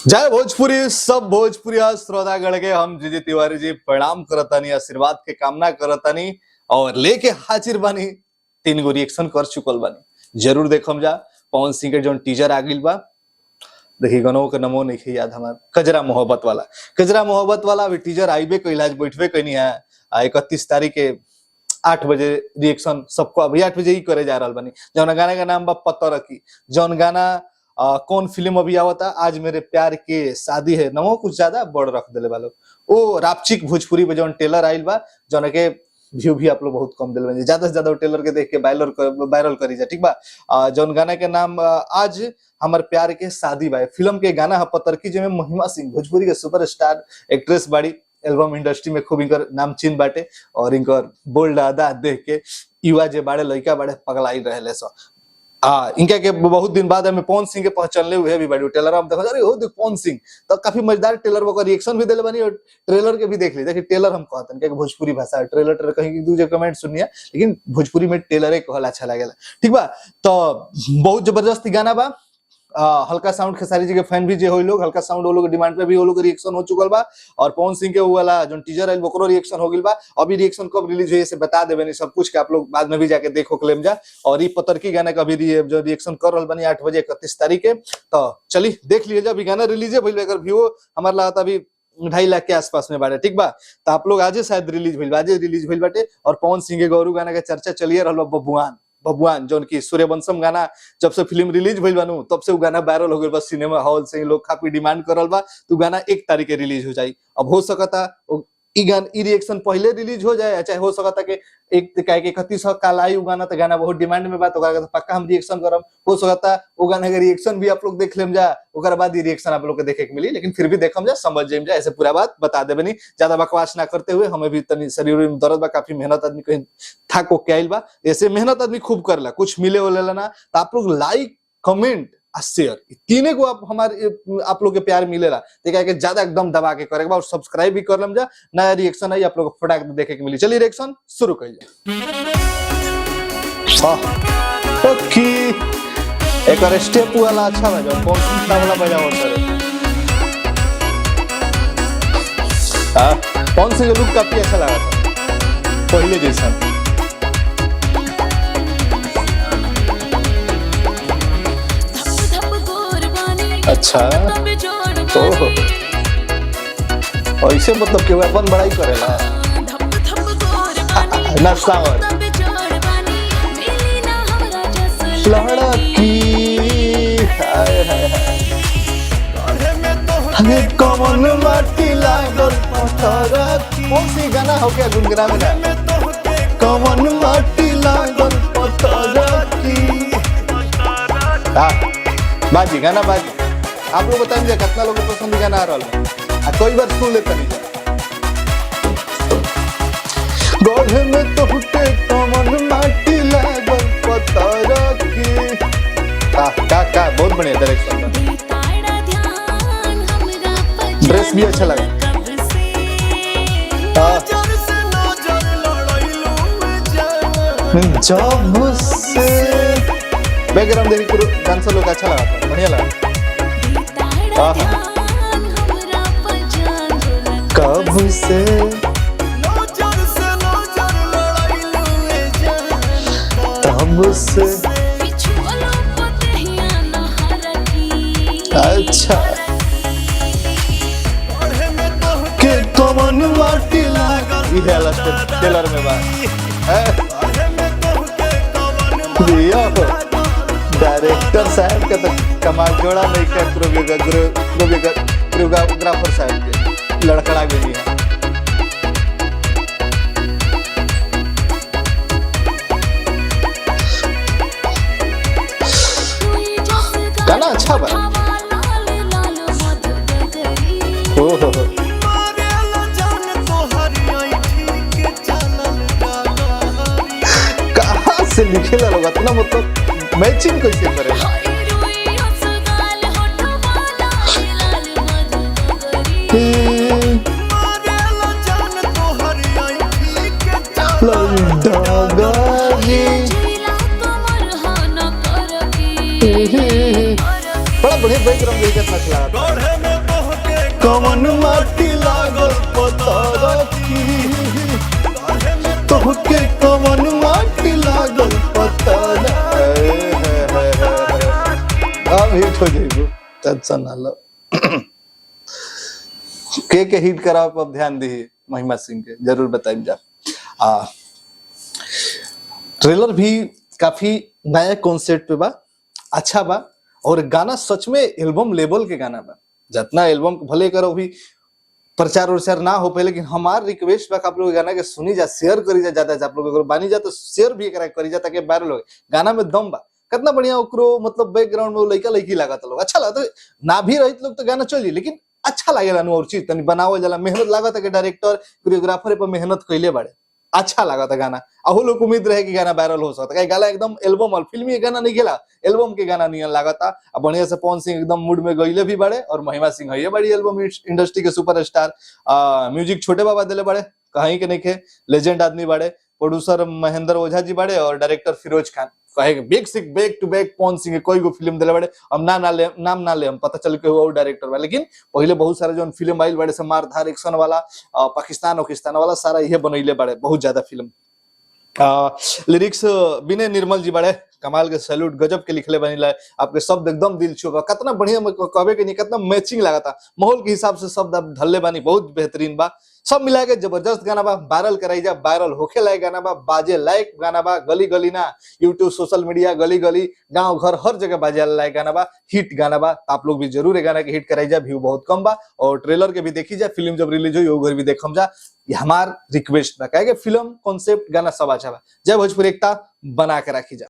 जय भोजपुरी सब भोजपुरी श्रोतागण के हम जीजी तिवारी जी प्रणाम करतानी, आशीर्वाद के कामना करतानी और लेके हाजिर बानी। 3 गो रिएक्शन कर चुकल बानी, जरूर देखम जा। पवन सिंह के जो टीजर आ गइल बा, देखी गनो के नमो नहीं याद हमार कजरा मोहब्बत वाला अभी टीजर आइबे कइला, आज बैठबे कइनी है। 31 तारीख के 8 बजे रिएक्शन सबको अभी 8 बजे ही करे जा रहल बानी। जौन गाना का नाम बा पत्थर की, जौन गाना कौन फिल्म अभी आवता, आज मेरे प्यार के शादी है, नमो कुछ ज्यादा बड़ रख देले वालों। ओ रापचिक भोजपुरी में जौन टेलर आइल बा, जौन के व्यू भी आप लोग बहुत कम दिल बनी, ज्यादा से ज्यादा टेलर के देख के वायरल करी जा, ठीक बा। जौन गाना के नाम आज हमार प्यार के शादी बा, फिल्म के गाना है पत्थर की, जिसमें महिमा सिंह भोजपुरी के सुपरस्टार एक्ट्रेस बाड़ी। एल्बम इंडस्ट्री में खूब इनकर नाम चिन्ह बाटे और इनकर बोल्ड अदा देख के युवा जे बाड़े लड़का बाड़े पगलाई रहे सो। इनका के बहुत दिन बाद हमें पवन सिंह के पहचानले हुए भी बड़ी टेलर हम देखो, अरे हो देख पवन सिंह तो काफी मजेदार टेलर वो रिएक्शन भी देले बनी और ट्रेलर के भी देख ली। देखिए टेलर हम कहतन कि भोजपुरी भाषा ट्रेलर कहीं दूसरे कमेंट सुनिए, लेकिन भोजपुरी में टेलर कहल अच्छा लागेला, ठीक बा। तो बहुत जबरदस्त गाना बा। हल्का साउंड खेसारी जी के फैन भी जे हो लोग, हल्का साउंड वो लोग डिमांड पे भी वो लोग रिएक्शन हो चुकल बा। और पवन सिंह के वो वाला जो टीजर है ओकरो रिएक्शन हो गइल बा। अभी रिएक्शन कब रिलीज हुई से बता देबे नहीं, सब कुछ के आप लोग बाद में भी जाके देखो के लेम जा। और ये पत्थर की गाना का भी जो रिएक्शन कर रहल बनी 8 बजे 31 तारीख के, तो चली देख लीजिए। जब गाना रिलीज भइल अगर व्यू हमार लागत अभी 2.5 लाख के आसपास में बाटे, ठीक बा। तो आप लोग आज शायद रिलीज भइल बाटे। और पवन सिंह के गौरू गाना के चर्चा चलिए रहल बबुआन जौन की सूर्यवंशम गाना जब से फिल्म रिलीज भइल बानू तब से वो गाना वायरल हो गइल बा, सिनेमा हॉल से लोग काफी डिमांड करल बा। तो गाना 1 तारीख के रिलीज हो जाई। अब हो सकता ई रिएक्शन पहले रिलीज हो जाए, चाहे हो सकता कि 31 काल आई गाना, तो गाना बहुत डिमांड में बा, तो पक्का हम रिएक्शन करब। हो सकता वो गाना के रिएक्शन भी आप लोग देख लेम जा, ओकर बाद ये रिएक्शन आप लोग के देखे के मिली। लेकिन फिर भी देखम जा, समझ जाइम जा, ऐसे पूरा बात बता देबे नहीं, ज्यादा बकवास ना करते हुए। हमें भी तनी शरीर में दर्द बा, काफी मेहनत आदमी कहीं थाक के आइल बा, ऐसे मेहनत आदमी खूब करला, कुछ मिले वाला ना। तो आप लोग लाइक कमेंट शेयर तीनों को आप लोग के प्यार मिलेला, देखा कि ज्यादा एकदम दबा के करेगा। और सब्सक्राइब भी कर लम जा, नया रिएक्शन है आप लोग फटाक देखे के मिली। चलिए रिएक्शन शुरू कर एक स्टेप वाला अच्छा बजा, कौन सा वाला बजाओ कौन से लुक काफी अच्छा लगा था पहले जैसा। अच्छा तो ऐसे मतलब कि अपन बड़ाई करेला नक्सावर लड़की कमन माटी लागल पत्थर की। कौन सी गाना हो क्या गुनगुना में कमन माटी लागल पत्थर की। बाजी गाना बाजी आप लोग बताएंगे कितना लोगों को पसंद गाना आ रहा है, कोई बार सुन लेता नहीं। गोढ़े में तो हुटे कमन माटी लागल पत्थर की। का बहुत बढ़िया डायरेक्शन, ड्रेस भी अच्छा लगा। जब से बैकग्राउंड देखिए डांसर लोग अच्छा लगा था, बढ़िया लगा। कब से तब से अच्छा के कमन माटी लागल टेलर में डायरेक्टर साहब का तो कमाल जोड़ा नहीं कर, कोरियोग्राफर साहब के लड़खड़ा गई है। गाना अच्छा बा। हो कहाँ से लिखेला लोग इतना, मतलब मैचिंग कैसे करेगा। बड़ा बढ़िया बैकग्राउंड देखना अच्छा लगा। कवन माटी लागल पता रखी, तोहके कवन माटी लागल पता अब हिट हो जाइबो, टेंशन ना लो। के हिट कराओ पर ध्यान दी महिमा सिंह के, जरूर बताइए जा। ट्रेलर भी काफी नया कॉन्सेप्ट पे बा, अच्छा बा, और गाना सच में एल्बम लेवल के गाना बा। जितना एल्बम भले करो भी प्रचार उचार ना हो पाए, लेकिन हमार रिक्वेस्ट बा आप लोग गाना के सुनी जा, शेयर करी जा, ज्यादा से आप लोग अगर बानी जा तो शेयर भी करी जा, ताकि वायरल हो। गाना में दम बा, कितना बढ़िया ओकरो मतलब बैकग्राउंड में लइका लइकी लागत लोग, अच्छा लगता ना भी रहित लोग तो गाना चली, लेकिन अच्छा लागेला नु और चीज तनी बनावल जाला, मेहनत लागत है कि डायरेक्टर कोरियोग्राफर पर मेहनत कइले बाड़े, अच्छा लगा था गाना। अहो लोग उम्मीद रहे कि गाना वायरल हो सकता है, गाना एकदम एल्बम और फिल्मी गाना नहीं गेला, एल्बम के गाना नहीं लगा था। अब बढ़िया से पवन सिंह एकदम मूड में गईले भी बड़े, और महिमा सिंह है बड़ी एल्बम इंडस्ट्री के सुपरस्टार। म्यूजिक छोटे बाबा दिले बड़े, कहीं के नहीं के लेजेंड आदमी बड़े, प्रोड्यूसर महेंद्र ओझा जी बड़े, और डायरेक्टर फिरोज खान। कहे bank two bank Pawan Singh कोई को फिल्म दिले बड़े, हम नाम ना ले हम पता चल के हुआ डायरेक्टर बा, लेकिन पहले बहुत सारे जो फिल्म आइल बड़े से मारधार एक्शन वाला, पाकिस्तान वाला सारा ये बनैले बड़े, बहुत ज्यादा फिल्म। लिरिक्स विनय निर्मल जी बड़े कमाल के, सैल्यूट, गजब के लिखले बनिला, आपके शब्द एकदम दिल छुआ, कितना बढ़िया कहबे के नहीं, कितना मैचिंग लगा था, माहौल के हिसाब से शब्द आप धल्ले बानी, बहुत बेहतरीन बा, सब मिला के जबरदस्त गाना बा, वायरल कराई जा, वायरल होके लायक गाना बा, बाजे लायक गाना बा, गली गली ना यूट्यूब सोशल मीडिया गली गली गांव घर हर जगह बाजे लायक गाना बा, हिट गाना बा। आप लोग भी जरूर ये गाना के हिट कराई जा, व्यू बहुत कम बा, और ट्रेलर के भी देखी जा, फिल्म जब रिलीज हुई वो भी देखम जा, ये हमार रिक्वेस्ट बा, कहे फिल्म कॉन्सेप्ट गाना सब अच्छा बा। जय भोजपुरी एकता बना के रखी जा।